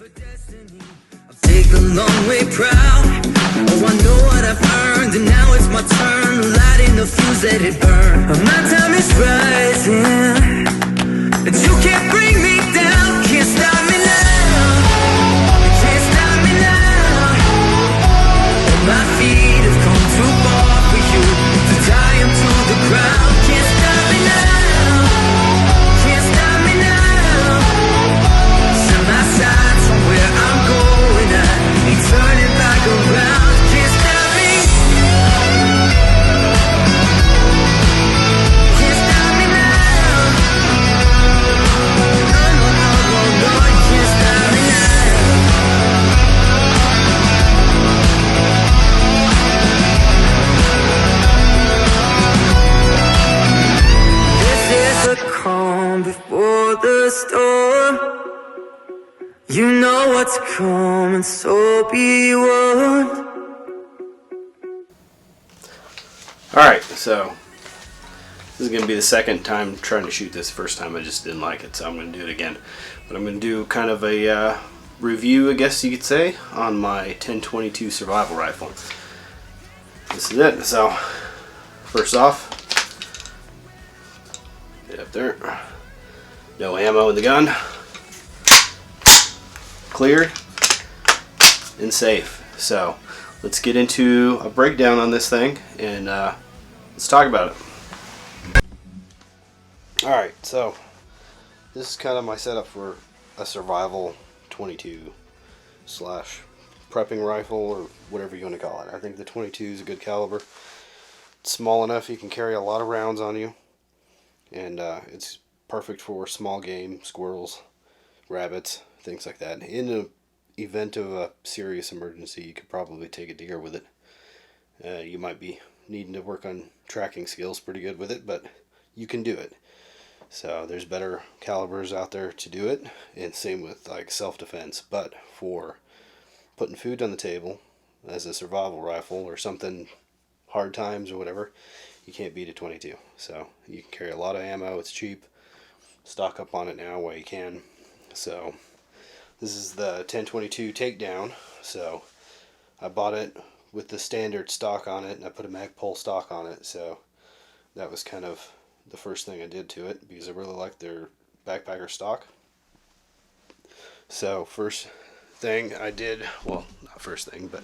Take the long way proud. Oh, I know what I've earned, and now it's my turn. Lighting the fuse, let it burn. My time is rising, and you can't bring me down. Can't stop me now. You can't stop me now. My feet have come too far for you to tie them to the ground. Can't stop me now. Can't stop me now. Set my sights on where I'm going. I ain't turning back around. Can't stop me. Can't stop me now. No, no, no, no, no. You can't stop me now. The calm before the storm. You know what's coming, so be warned. Alright, so this is going to be the second time trying to shoot this. First time I just didn't like it, so I'm going to do it again. But I'm going to do kind of a review, I guess you could say, on my 1022 survival rifle. This is it. So, first off, get up there. No ammo in the gun. Cleared and safe. So let's get into a breakdown on this thing and let's talk about it. Alright, so this is kind of my setup for a survival 22 slash prepping rifle or whatever you want to call it. I think the 22 is a good caliber. It's small enough you can carry a lot of rounds on you. And it's perfect for small game, squirrels, rabbits, things like that. In the event of a serious emergency, you could probably take a deer with it. You might be needing to work on tracking skills pretty good with it, but you can do it. So there's better calibers out there to do it, and same with like self-defense. But for putting food on the table as a survival rifle or something, hard times or whatever, you can't beat a 22. So you can carry a lot of ammo. It's cheap. Stock up on it now while you can. So this is the 1022 takedown. So I bought it with the standard stock on it, and I put a Magpul stock on it. So that was kind of the first thing I did to it because I really like their backpacker stock. So first thing I did, well, not first thing, but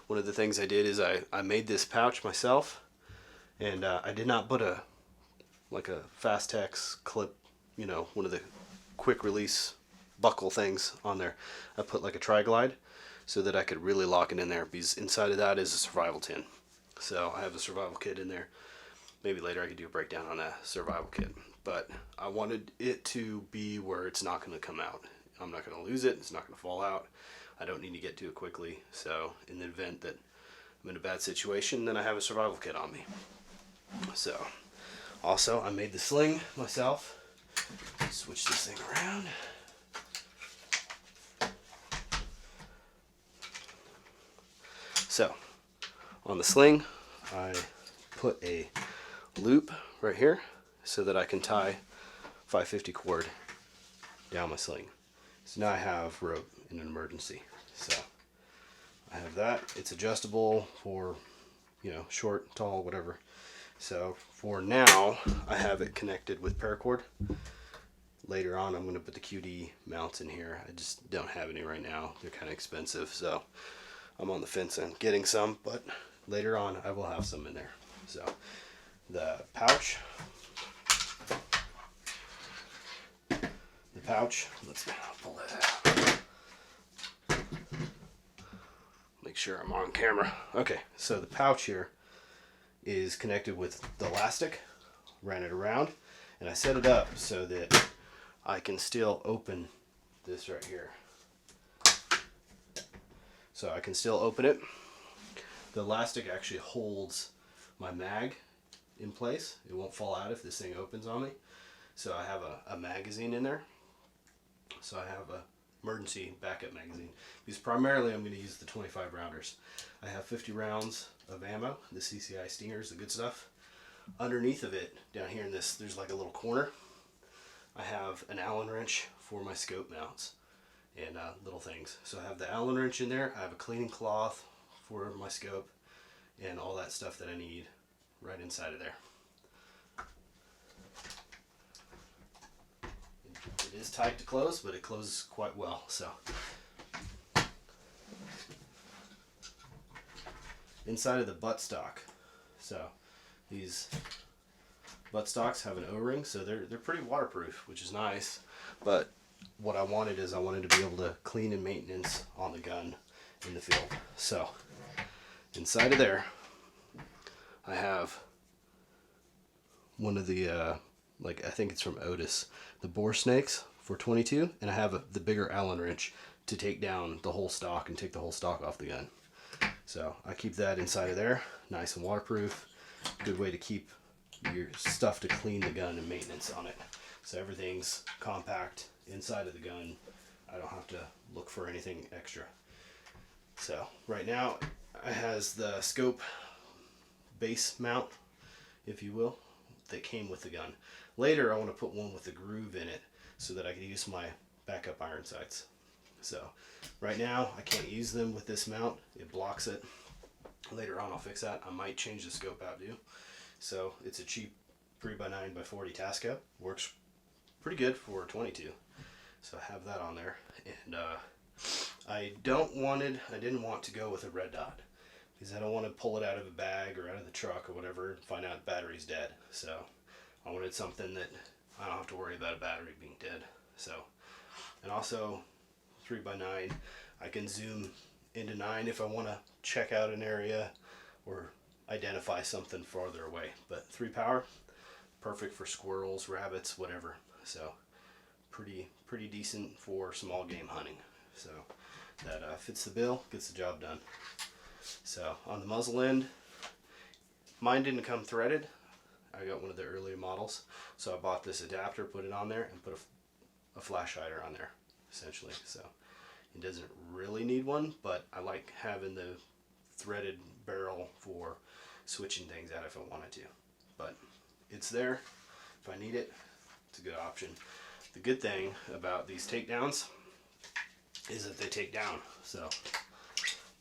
one of the things I did is I made this pouch myself. And I did not put a Fastex clip, you know, one of the quick release buckle things on there. I put like a tri-glide so that I could really lock it in there because inside of that is a survival tin. So I have a survival kit in there. Maybe later I could do a breakdown on that survival kit. But I wanted it to be where it's not going to come out. I'm not going to lose it. It's not going to fall out. I don't need to get to it quickly. So in the event that I'm in a bad situation, then I have a survival kit on me. So, also I made the sling myself. Switch this thing around. So, on the sling, I put a loop right here so that I can tie 550 cord down my sling. So now I have rope in an emergency. So, I have that. It's adjustable for, you know, short, tall, whatever. So for now, I have it connected with paracord. Later on, I'm going to put the QD mounts in here. I just don't have any right now. They're kind of expensive, so I'm on the fence on getting some, but later on, I will have some in there. So the pouch, let's pull that out. Make sure I'm on camera. Okay, so the pouch here is connected with the elastic. Ran it around, and I set it up so that I can still open this right here. So I can still open it. The elastic actually holds my mag in place. It won't fall out if this thing opens on me. So I have a magazine in there. So I have a emergency backup magazine, because primarily I'm going to use the 25 rounders. I have 50 rounds of ammo, the CCI Stingers, the good stuff. Underneath of it, down here in this, there's like a little corner. I have an Allen wrench for my scope mounts, and little things. So I have the Allen wrench in there. I have a cleaning cloth for my scope and all that stuff that I need right inside of there. It is tight to close, but it closes quite well. So inside of the buttstock, so these buttstocks have an O-ring, so they're pretty waterproof, which is nice. But what I wanted is I wanted to be able to clean and maintenance on the gun in the field. So inside of there, I have one of the I think it's from Otis, the bore snakes for 22, and I have the bigger Allen wrench to take down the whole stock and take the whole stock off the gun. So I keep that inside of there, nice and waterproof. Good way to keep your stuff to clean the gun and maintenance on it. So everything's compact inside of the gun. I don't have to look for anything extra. So right now it has the scope base mount, if you will, that came with the gun. Later I want to put one with a groove in it so that I can use my backup iron sights. So right now I can't use them with this mount, it blocks it. Later on I'll fix that. I might change the scope out too. So it's a cheap 3x9x40 Tasco, works pretty good for 22. So I have that on there, and I didn't want to go with a red dot because I don't want to pull it out of a bag or out of the truck or whatever and find out the battery's dead. So I wanted something that I don't have to worry about a battery being dead. So, and also 3x9, I can zoom into 9 if I want to check out an area or identify something farther away. But 3 power, perfect for squirrels, rabbits, whatever. So pretty decent for small game hunting. So that fits the bill, gets the job done. So on the muzzle end, mine didn't come threaded. I got one of the earlier models, so I bought this adapter, put it on there, and put a flash hider on there, essentially. So it doesn't really need one, but I like having the threaded barrel for switching things out if I wanted to. But it's there if I need it. It's a good option. The good thing about these takedowns is that they take down. So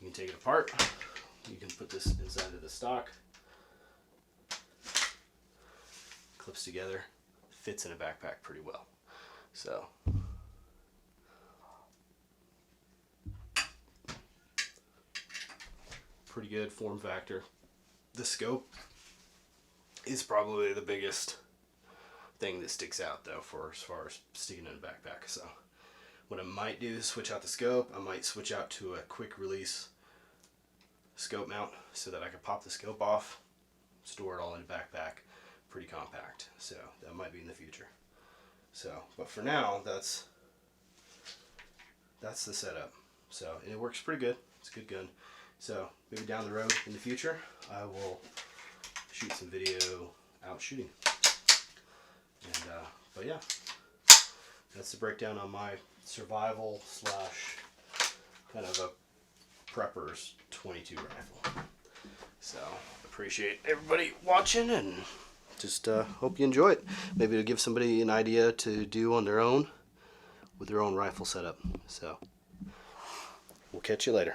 you can take it apart. You can put this inside of the stock. Clips together, fits in a backpack pretty well. So pretty good form factor. The scope is probably the biggest thing that sticks out though for as far as sticking in a backpack. So what I might do is switch out the scope. I might switch out to a quick release scope mount so that I can pop the scope off, store it all in a backpack. Pretty compact, so that might be in the future. So, but for now, that's the setup. So, and it works pretty good. It's a good gun. So maybe down the road in the future, I will shoot some video out shooting. And but yeah, that's the breakdown on my survival slash kind of a prepper's 22 rifle. So appreciate everybody watching, and just hope you enjoy it. Maybe it'll give somebody an idea to do on their own with their own rifle setup. So we'll catch you later.